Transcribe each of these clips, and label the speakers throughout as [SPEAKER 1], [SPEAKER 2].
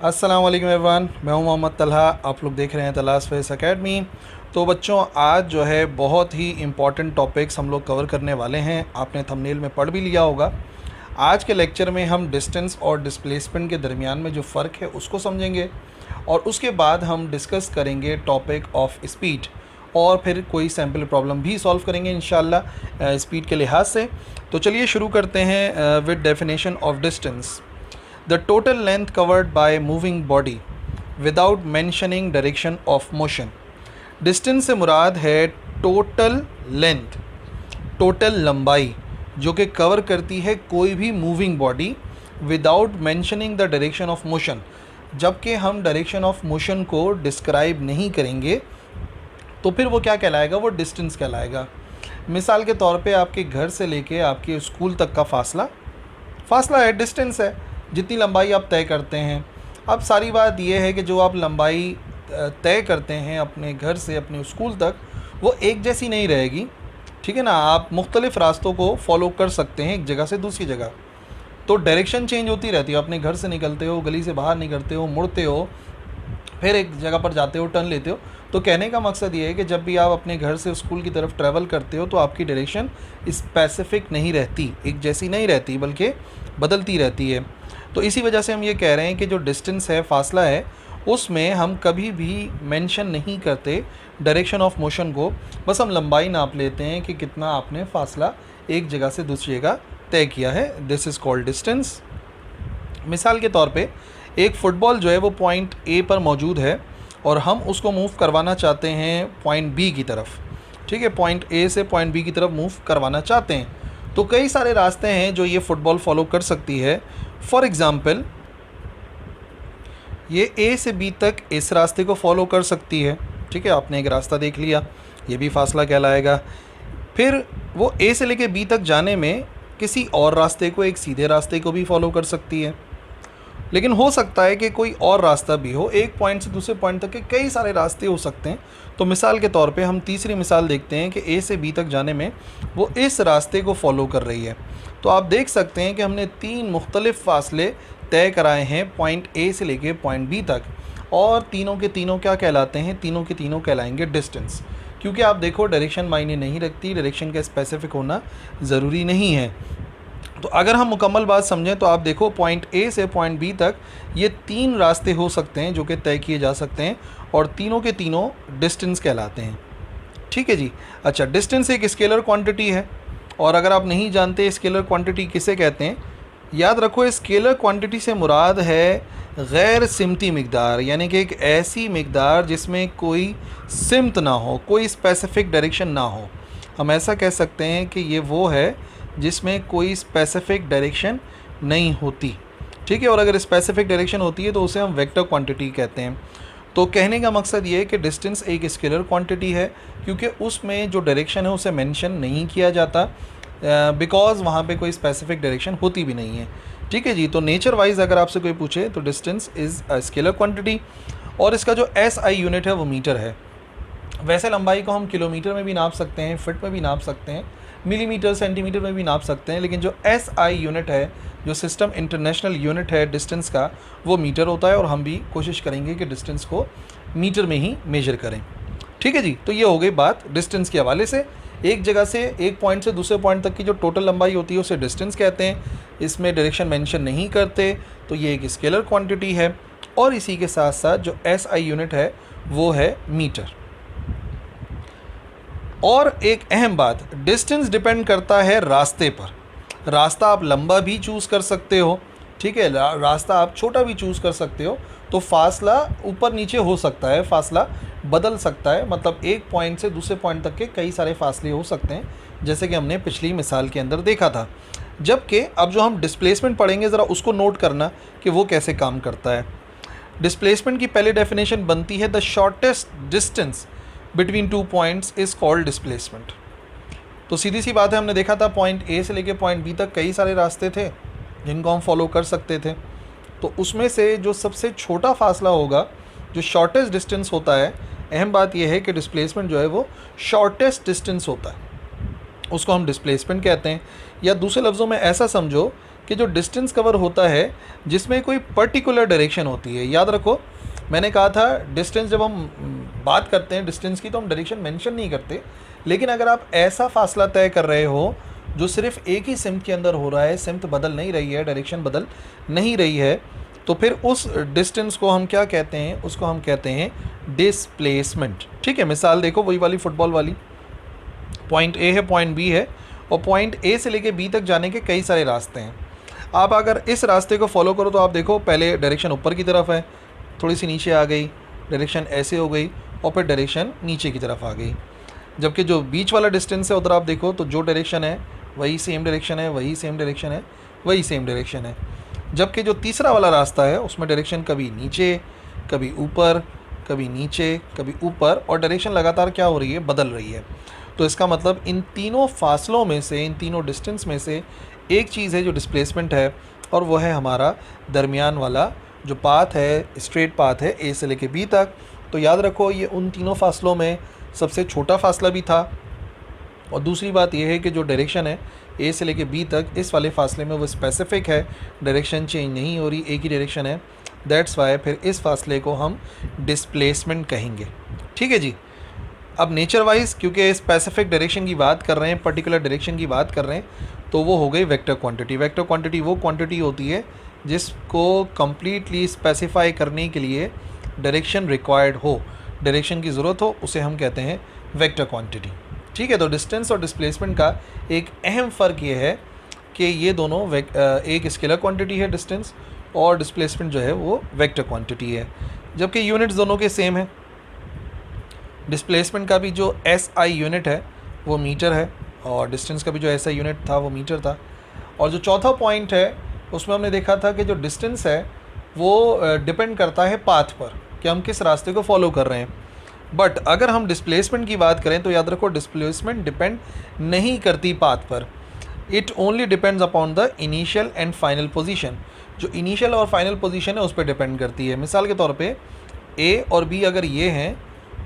[SPEAKER 1] अस्सलाम वालेकुम एवरीवन, मैं हूं मोहम्मद तलहा। आप लोग देख रहे हैं तलाश फेस एकेडमी। तो बच्चों, आज जो है बहुत ही इम्पॉर्टेंट टॉपिक्स हम लोग कवर करने वाले हैं। आपने थंबनेल में पढ़ भी लिया होगा। आज के लेक्चर में हम डिस्टेंस और डिस्प्लेसमेंट के दरमियान में जो फ़र्क है उसको समझेंगे, और उसके बाद हम डिस्कस करेंगे टॉपिक ऑफ स्पीड, और फिर कोई सैम्पल प्रॉब्लम भी सॉल्व करेंगे इंशाल्लाह स्पीड के लिहाज से। तो चलिए शुरू करते हैं with definition of distance. The total length covered by moving body without mentioning direction of motion। Distance से मुराद है टोटल लेंथ, टोटल लंबाई जो कि कवर करती है कोई भी moving body without mentioning the direction of motion. जबकि हम डायरेक्शन ऑफ मोशन को डिस्क्राइब नहीं करेंगे तो फिर वो क्या कहलाएगा, वो डिस्टेंस कहलाएगा। मिसाल के तौर पे आपके घर से लेके आपके स्कूल तक का फासला है, डिस्टेंस है, जितनी लंबाई आप तय करते हैं। अब सारी बात यह है कि जो आप लंबाई तय करते हैं अपने घर से अपने स्कूल तक, वो एक जैसी नहीं रहेगी, ठीक है ना। आप मुख्तलिफ़ रास्तों को फॉलो कर सकते हैं एक जगह से दूसरी जगह, तो डायरेक्शन चेंज होती रहती है। अपने घर से निकलते हो, गली से बाहर निकलते हो, मुड़ते हो, फिर एक जगह पर जाते हो, टर्न लेते हो। तो कहने का मकसद ये है कि जब भी आप अपने घर से स्कूल की तरफ ट्रैवल करते हो तो आपकी डायरेक्शन स्पेसिफिक नहीं रहती, एक जैसी नहीं रहती, बल्कि बदलती रहती है। तो इसी वजह से हम ये कह रहे हैं कि जो डिस्टेंस है, फासला है, उसमें हम कभी भी मेंशन नहीं करते डायरेक्शन ऑफ मोशन को, बस हम लंबाई नाप लेते हैं कि कितना आपने फासला एक जगह से दूसरी जगह तय किया है। This is called distance. मिसाल के तौर पे एक फ़ुटबॉल जो है वो पॉइंट ए पर मौजूद है और हम उसको मूव करवाना चाहते हैं पॉइंट बी की तरफ, ठीक है। पॉइंट ए से पॉइंट बी की तरफ मूव करवाना चाहते हैं, तो कई सारे रास्ते हैं जो ये फ़ुटबॉल फॉलो कर सकती है। फॉर एग्ज़ाम्पल, ये ए से बी तक इस रास्ते को फॉलो कर सकती है, ठीक है। आपने एक रास्ता देख लिया, ये भी फासला कहलाएगा। फिर वो ए से लेके बी तक जाने में किसी और रास्ते को, एक सीधे रास्ते को भी फॉलो कर सकती है। लेकिन हो सकता है कि कोई और रास्ता भी हो, एक पॉइंट से दूसरे पॉइंट तक के कई सारे रास्ते हो सकते हैं। तो मिसाल के तौर पे हम तीसरी मिसाल देखते हैं कि ए से बी तक जाने में वो इस रास्ते को फॉलो कर रही है। तो आप देख सकते हैं कि हमने 3 मुख्तलिफ़ फासले तय कराए हैं पॉइंट ए से लेके पॉइंट बी तक, और तीनों के तीनों क्या कहलाते हैं, तीनों के तीनों कहलाएंगे डिस्टेंस। क्योंकि आप देखो, डायरेक्शन मायने नहीं रखती, डायरेक्शन का स्पेसिफिक होना ज़रूरी नहीं है। तो अगर हम मुकम्मल बात समझें तो आप देखो, पॉइंट ए से पॉइंट बी तक ये 3 रास्ते हो सकते हैं जो कि तय किए जा सकते हैं, और तीनों के तीनों डिस्टेंस कहलाते हैं, ठीक है जी। अच्छा, डिस्टेंस एक स्केलर क्वांटिटी है, और अगर आप नहीं जानते स्केलर क्वांटिटी किसे कहते हैं, याद रखो स्केलर क्वांटिटी से मुराद है गैर सिमती मिकदार, यानी कि एक ऐसी मिकदार जिसमें कोई सिमत ना हो, कोई स्पेसिफिक डायरेक्शन ना हो। हम ऐसा कह सकते हैं कि ये वो है जिसमें कोई स्पेसिफिक डायरेक्शन नहीं होती, ठीक है। और अगर स्पेसिफिक डायरेक्शन होती है तो उसे हम वेक्टर क्वांटिटी कहते हैं। तो कहने का मकसद ये है कि डिस्टेंस एक स्केलर क्वांटिटी है, क्योंकि उसमें जो डायरेक्शन है उसे मेंशन नहीं किया जाता, बिकॉज़ वहाँ पे कोई स्पेसिफिक डायरेक्शन होती भी नहीं है, ठीक है जी। तो नेचर वाइज अगर आपसे कोई पूछे तो distance is a scalar quantity, और इसका जो एसआई यूनिट है वो मीटर है। वैसे लंबाई को हम किलोमीटर में भी नाप सकते हैं, फिट में भी नाप सकते हैं, मिलीमीटर सेंटीमीटर में भी नाप सकते हैं, लेकिन जो एसआई यूनिट है, जो सिस्टम इंटरनेशनल यूनिट है डिस्टेंस का, वो मीटर होता है, और हम भी कोशिश करेंगे कि डिस्टेंस को मीटर में ही मेजर करें, ठीक है जी। तो ये हो गई बात डिस्टेंस के हवाले से। एक जगह से, एक पॉइंट से दूसरे पॉइंट तक की जो टोटल लंबाई होती है उसे डिस्टेंस कहते हैं। इसमें डायरेक्शन मेंशन नहीं करते, तो ये एक स्केलर क्वांटिटी है। और इसी के साथ साथ जो एसआई यूनिट है वो है मीटर। और एक अहम बात, डिस्टेंस डिपेंड करता है रास्ते पर। रास्ता आप लंबा भी चूज़ कर सकते हो, ठीक है, रास्ता आप छोटा भी चूज़ कर सकते हो, तो फासला ऊपर नीचे हो सकता है, फासला बदल सकता है। मतलब एक पॉइंट से दूसरे पॉइंट तक के कई सारे फासले हो सकते हैं, जैसे कि हमने पिछली मिसाल के अंदर देखा था। जबकि अब जो हम डिस्प्लेसमेंट पढ़ेंगे, ज़रा उसको नोट करना कि वो कैसे काम करता है। डिस्प्लेसमेंट की पहले डेफिनेशन बनती है, the shortest distance between 2 points is called displacement. तो सीधी सी बात है, हमने देखा था पॉइंट ए से लेके पॉइंट बी तक कई सारे रास्ते थे जिनको हम फॉलो कर सकते थे। तो उसमें से जो सबसे छोटा फासला होगा, जो शॉर्टेस्ट डिस्टेंस होता है, अहम बात यह है कि डिस्प्लेसमेंट जो है वो शॉर्टेस्ट डिस्टेंस होता है, उसको हम डिस्प्लेसमेंट कहते हैं। या दूसरे लफ्ज़ों में ऐसा समझो कि जो डिस्टेंस कवर होता है जिसमें कोई पर्टिकुलर डायरेक्शन होती है। याद रखो मैंने कहा था डिस्टेंस, जब हम बात करते हैं डिस्टेंस की तो हम डायरेक्शन मेंशन नहीं करते, लेकिन अगर आप ऐसा फासला तय कर रहे हो जो सिर्फ एक ही सिमत के अंदर हो रहा है, सिमत बदल नहीं रही है, डायरेक्शन बदल नहीं रही है, तो फिर उस डिस्टेंस को हम क्या कहते हैं, उसको हम कहते हैं डिस्प्लेसमेंट। ठीक है, मिसाल देखो वही वाली फुटबॉल वाली, पॉइंट ए है, पॉइंट बी है, और पॉइंट ए से लेके बी तक जाने के कई सारे रास्ते हैं। आप अगर इस रास्ते को फॉलो करो तो आप देखो पहले डायरेक्शन ऊपर की तरफ है, थोड़ी सी नीचे आ गई, डायरेक्शन ऐसे हो गई, और फिर डायरेक्शन नीचे की तरफ आ गई। जबकि जो बीच वाला डिस्टेंस है उधर आप देखो तो जो डायरेक्शन है वही सेम डायरेक्शन है, वही सेम डायरेक्शन है, वही सेम डायरेक्शन है। जबकि जो तीसरा वाला रास्ता है उसमें डायरेक्शन कभी नीचे, कभी ऊपर, कभी नीचे, कभी ऊपर, और डायरेक्शन लगातार क्या हो रही है, बदल रही है। तो इसका मतलब इन तीनों फासलों में से, इन तीनों डिस्टेंस में से एक चीज़ है जो डिस्प्लेसमेंट है, और वो है हमारा दरमियान वाला जो पाथ है, स्ट्रेट पाथ है ए से लेके बी तक। तो याद रखो ये उन तीनों फासलों में सबसे छोटा फासला भी था, और दूसरी बात यह है कि जो डायरेक्शन है ए से लेके बी तक, इस वाले फासले में वो स्पेसिफिक है, डायरेक्शन चेंज नहीं हो रही, एक ही डायरेक्शन है। दैट्स वाई फिर इस फासले को हम डिस्प्लेसमेंट कहेंगे। ठीक है जी। अब नेचर वाइज क्योंकि स्पेसिफिक डायरेक्शन की बात कर रहे हैं, पर्टिकुलर डायरेक्शन की बात कर रहे हैं, तो वो हो गई वेक्टर क्वांटिटी। वेक्टर क्वांटिटी वो क्वांटिटी होती है जिसको कम्प्लीटली स्पेसिफाई करने के लिए डायरेक्शन रिक्वायर्ड हो, डायरेक्शन की ज़रूरत हो, उसे हम कहते हैं वेक्टर क्वांटिटी। ठीक है, तो डिस्टेंस और डिस्प्लेसमेंट का एक अहम फ़र्क ये है कि ये दोनों एक स्केलर क्वांटिटी है डिस्टेंस, और डिस्प्लेसमेंट जो है वो वेक्टर क्वांटिटी है, जबकि यूनिट्स दोनों के सेम है। डिस्प्लेसमेंट का भी जो SI यूनिट है वो मीटर है, और डिस्टेंस का भी जो SI यूनिट था वो मीटर था। और जो चौथा पॉइंट है उसमें हमने देखा था कि जो डिस्टेंस है वो डिपेंड करता है पाथ पर, कि हम किस रास्ते को फॉलो कर रहे हैं। बट अगर हम डिस्प्लेसमेंट की बात करें तो याद रखो डिस्प्लेसमेंट डिपेंड नहीं करती पाथ पर, it only depends upon the initial and final position. जो इनिशियल और फाइनल पोजीशन है उस पर डिपेंड करती है। मिसाल के तौर पे A और B अगर ये हैं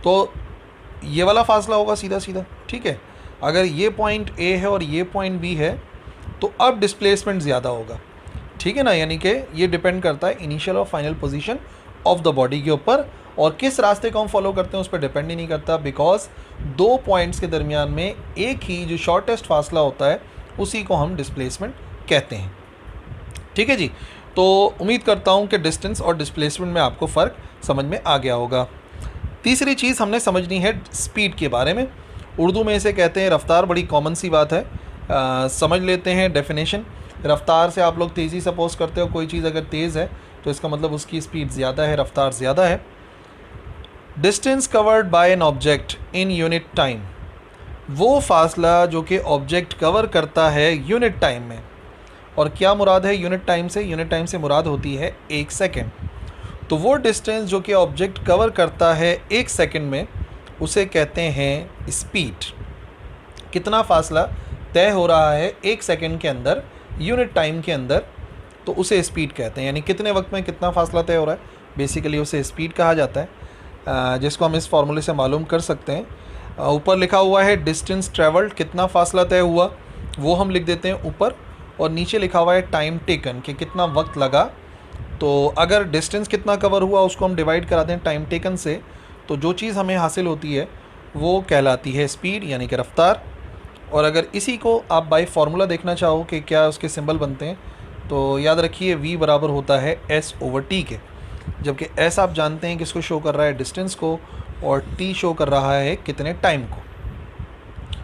[SPEAKER 1] तो ये वाला फासला होगा सीधा सीधा। ठीक है, अगर ये पॉइंट A है और ये पॉइंट B है तो अब डिस्प्लेसमेंट ज़्यादा होगा। ठीक है ना, यानी कि ये डिपेंड करता है इनिशियल और final position of the body के ऊपर, और किस रास्ते को हम फॉलो करते हैं उस पर डिपेंड ही नहीं करता, बिकॉज दो पॉइंट्स के दरमियान में एक ही जो शॉर्टेस्ट फासला होता है उसी को हम डिस्प्लेसमेंट कहते हैं। ठीक है जी, तो उम्मीद करता हूँ कि डिस्टेंस और डिस्प्लेसमेंट में आपको फ़र्क समझ में आ गया होगा। तीसरी चीज़ हमने समझनी है स्पीड के बारे में। उर्दू में इसे कहते हैं रफ्तार, बड़ी कॉमन सी बात है। समझ लेते हैं डेफिनेशन। रफ्तार से आप लोग तेज़ी सपोज करते हो, कोई चीज़ अगर तेज़ है तो इसका मतलब उसकी स्पीड ज़्यादा है, रफ्तार ज़्यादा है। Distance covered by an object in unit time, वो फासला जो कि ऑब्जेक्ट कवर करता है यूनिट टाइम में। और क्या मुराद है यूनिट टाइम से? यूनिट टाइम से मुराद होती है 1 सेकेंड। तो वो डिस्टेंस जो कि ऑब्जेक्ट कवर करता है 1 सेकेंड में उसे कहते हैं स्पीड। कितना फासला तय हो रहा है 1 सेकेंड के अंदर, यूनिट टाइम के अंदर, तो उसे स्पीड कहते हैं। यानी कितने वक्त में कितना फासला तय हो रहा है, बेसिकली उसे स्पीड कहा जाता है, जिसको हम इस फार्मूले से मालूम कर सकते हैं। ऊपर लिखा हुआ है डिस्टेंस ट्रेवल्ड, कितना फासला तय हुआ वो हम लिख देते हैं ऊपर, और नीचे लिखा हुआ है टाइम टेकन, कि कितना वक्त लगा। तो अगर डिस्टेंस कितना कवर हुआ उसको हम डिवाइड कराते हैं टाइम टेकन से, तो जो चीज़ हमें हासिल होती है वो कहलाती है स्पीड, यानी कि रफ्तार। और अगर इसी को आप बाय फार्मूला देखना चाहो कि क्या उसके सिंबल बनते हैं, तो याद रखिए v बराबर होता है s/t के, जबकि s आप जानते हैं किसको शो कर रहा है, डिस्टेंस को, और t शो कर रहा है कितने टाइम को।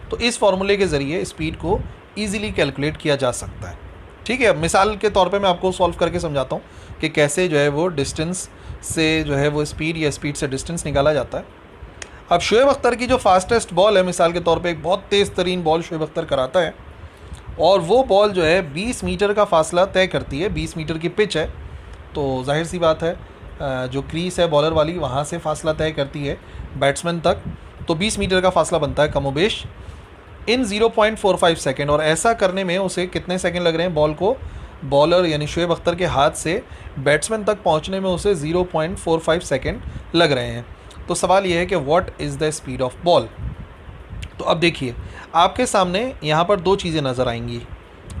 [SPEAKER 1] तो इस फार्मूले के ज़रिए स्पीड को ईज़िली कैलकुलेट किया जा सकता है। ठीक है, मिसाल के तौर पे मैं आपको सॉल्व करके समझाता हूँ कि कैसे जो है वो डिस्टेंस से जो है वो स्पीड या स्पीड से डिस्टेंस निकाला जाता है। अब शुएब अख्तर की जो फास्टेस्ट बॉल है, मिसाल के तौर पे एक बहुत तेज़ तरीन बॉल शुएब अख्तर कराता है, और वो बॉल जो है 20 मीटर का फासला तय करती है। 20 मीटर की पिच है, तो जाहिर सी बात है जो क्रीज है बॉलर वाली वहाँ से फासला तय करती है बैट्समैन तक, तो 20 मीटर का फासला बनता है कमोबेश इन 0.45 सेकेंड। और ऐसा करने में उसे कितने सेकेंड लग रहे हैं, बॉल को बॉलर यानी शुएब अख्तर के हाथ से बैट्समैन तक पहुंचने में उसे 0.45 सेकेंड लग रहे हैं। तो सवाल यह है कि what is the speed of ball. तो अब देखिए आपके सामने यहाँ पर दो चीज़ें नज़र आएंगी।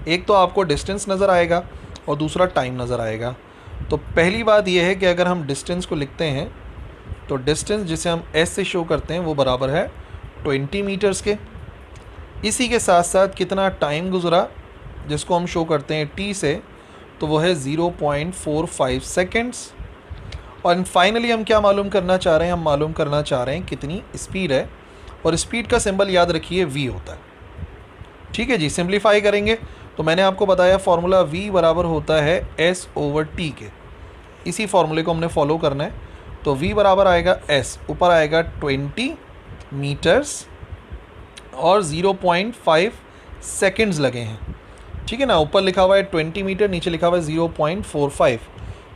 [SPEAKER 1] एक तो आपको डिस्टेंस नज़र आएगा और दूसरा टाइम नज़र आएगा। तो पहली बात यह है कि अगर हम डिस्टेंस को लिखते हैं तो डिस्टेंस जिसे हम एस से शो करते हैं वो बराबर है 20 मीटर्स के। इसी के साथ साथ कितना टाइम गुज़रा जिसको हम शो करते हैं टी से, तो वो है 0.45 सेकेंड्स। और फाइनली हम क्या मालूम करना चाह रहे हैं, हम मालूम करना चाह रहे हैं कितनी स्पीड है, और स्पीड का सिंबल याद रखिए v होता है। ठीक है जी, सिंप्लीफाई करेंगे तो मैंने आपको बताया फार्मूला v बराबर होता है s/t के। इसी फार्मूले को हमने फॉलो करना है। तो v बराबर आएगा s, ऊपर आएगा 20 मीटर्स और 0.5 सेकेंड्स लगे हैं। ठीक है ना, ऊपर लिखा हुआ है 20 मीटर, नीचे लिखा हुआ है 0.45।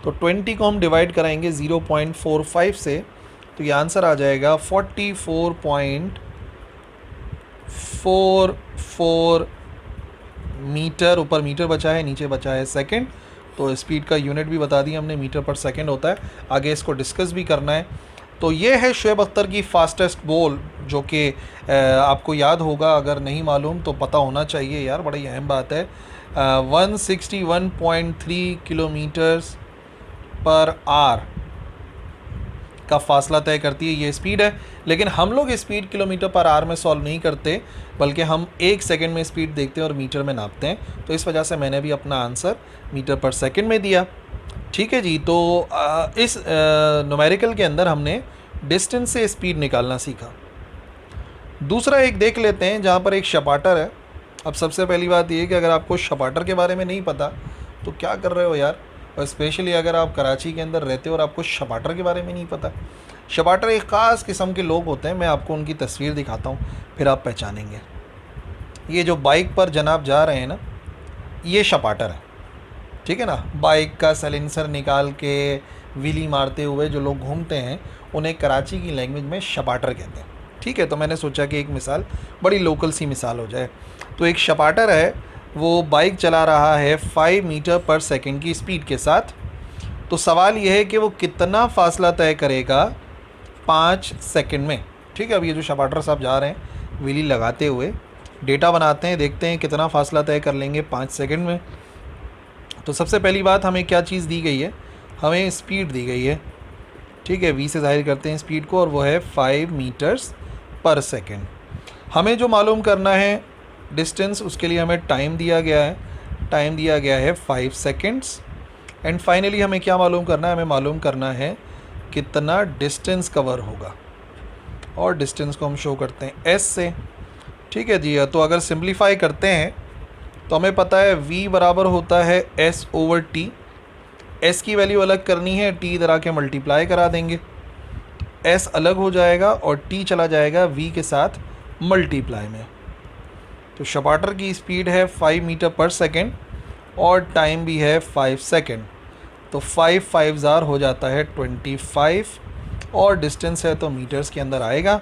[SPEAKER 1] तो 20 को हम डिवाइड कराएंगे 0.45 से, तो ये आंसर आ जाएगा 44.44 मीटर। ऊपर मीटर बचा है, नीचे बचा है सेकंड। तो स्पीड का यूनिट भी बता दिया हमने, मीटर पर सेकंड होता है। आगे इसको डिस्कस भी करना है। तो ये है शुएब अख्तर की फास्टेस्ट बॉल, जो कि आपको याद होगा, अगर नहीं मालूम तो पता होना चाहिए यार, बड़ी अहम बात है। 161.3 किलोमीटर्स पर आवर का फासला तय करती है ये स्पीड है। लेकिन हम लोग स्पीड किलोमीटर पर आवर में सॉल्व नहीं करते, बल्कि हम 1 सेकंड में स्पीड देखते हैं और मीटर में नापते हैं। तो इस वजह से मैंने भी अपना आंसर मीटर पर सेकंड में दिया। ठीक है जी, तो इस न्यूमेरिकल के अंदर हमने डिस्टेंस से स्पीड निकालना सीखा। दूसरा एक देख लेते हैं जहाँ पर एक शपाटर है। अब सबसे पहली बात ये है कि अगर आपको शपाटर के बारे में नहीं पता तो क्या कर रहे हो यार, और स्पेशली अगर आप कराची के अंदर रहते हो और आपको शपाटर के बारे में नहीं पता। शपाटर एक ख़ास किस्म के लोग होते हैं, मैं आपको उनकी तस्वीर दिखाता हूँ, फिर आप पहचानेंगे। ये जो बाइक पर जनाब जा रहे हैं ना, ये शपाटर है। ठीक है ना, बाइक का साइलेंसर निकाल के व्हीली मारते हुए जो लोग घूमते हैं, उन्हें कराची की लैंग्वेज में शपाटर कहते हैं। ठीक है, तो मैंने सोचा कि एक मिसाल, बड़ी लोकल सी मिसाल हो जाए। तो एक शपाटर है, वो बाइक चला रहा है 5 मीटर पर सेकंड की स्पीड के साथ। तो सवाल यह है कि वो कितना फ़ासला तय करेगा 5 सेकंड में। ठीक है, अब ये जो शपाटर साहब जा रहे हैं व्हीली लगाते हुए, डेटा बनाते हैं, देखते हैं कितना फ़ासला तय कर लेंगे 5 सेकंड में। तो सबसे पहली बात, हमें क्या चीज़ दी गई है, हमें स्पीड दी गई है। ठीक है, v से ज़ाहिर करते हैं स्पीड को, और वो है 5 मीटर्स पर सेकंड। हमें जो मालूम करना है डिस्टेंस, उसके लिए हमें टाइम दिया गया है। टाइम दिया गया है 5 सेकंड्स। एंड फाइनली हमें क्या मालूम करना है, हमें मालूम करना है कितना डिस्टेंस कवर होगा, और डिस्टेंस को हम शो करते हैं s से। ठीक है जी, तो अगर सिंप्लीफाई करते हैं तो हमें पता है v बराबर होता है s/t। s की वैल्यू अलग करनी है, t इधर आके मल्टीप्लाई करा देंगे, s अलग हो जाएगा और t चला जाएगा v के साथ मल्टीप्लाई में। तो शपाटर की स्पीड है 5 मीटर पर सेकंड और टाइम भी है 5 सेकंड। तो 5 5 हो जाता है 25, और डिस्टेंस है तो मीटर्स के अंदर आएगा।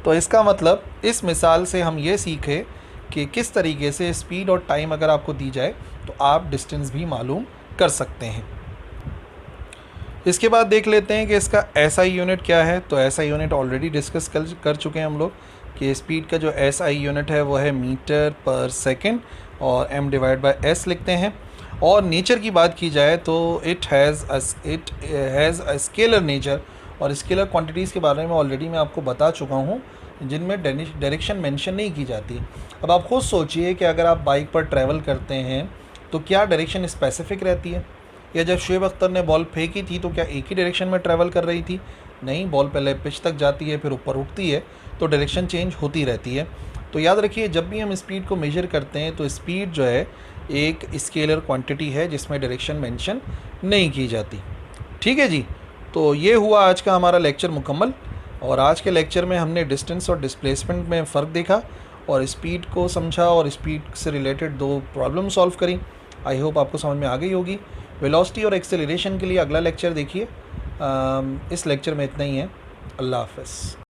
[SPEAKER 1] तो इसका मतलब इस मिसाल से हम ये सीखे कि किस तरीके से स्पीड और टाइम अगर आपको दी जाए तो आप डिस्टेंस भी मालूम कर सकते हैं। इसके बाद देख लेते हैं कि इसका SI यूनिट क्या है। तो SI यूनिट ऑलरेडी डिस्कस कर चुके हैं हम लोग कि स्पीड का जो SI यूनिट है वो है मीटर पर सेकंड, और m/s लिखते हैं। और नेचर की बात की जाए तो it has a scalar nature, और स्केलर क्वांटिटीज़ के बारे में ऑलरेडी मैं आपको बता चुका हूँ, जिनमें डायरेक्शन मेंशन नहीं की जाती। अब आप खुद सोचिए कि अगर आप बाइक पर ट्रैवल करते हैं तो क्या डायरेक्शन स्पेसिफिक रहती है, या जब शुएब अख्तर ने बॉल फेंकी थी तो क्या एक ही डायरेक्शन में ट्रैवल कर रही थी? नहीं, बॉल पहले पिच तक जाती है, फिर ऊपर उठती है, तो डायरेक्शन चेंज होती रहती है। तो याद रखिए, जब भी हम स्पीड को मेजर करते हैं तो स्पीड जो है एक स्केलर क्वांटिटी है जिसमें डायरेक्शन मेंशन नहीं की जाती। ठीक है जी, तो ये हुआ आज का हमारा लेक्चर मुकम्मल। और आज के लेक्चर में हमने डिस्टेंस और डिस्प्लेसमेंट में फ़र्क देखा, और स्पीड को समझा, और स्पीड से रिलेटेड 2 प्रॉब्लम सॉल्व करी। आई होप आपको समझ में आ गई होगी। वेलोसिटी और एक्सेलरेशन के लिए अगला लेक्चर देखिए। इस लेक्चर में इतना ही है। अल्लाह हाफ़िज़।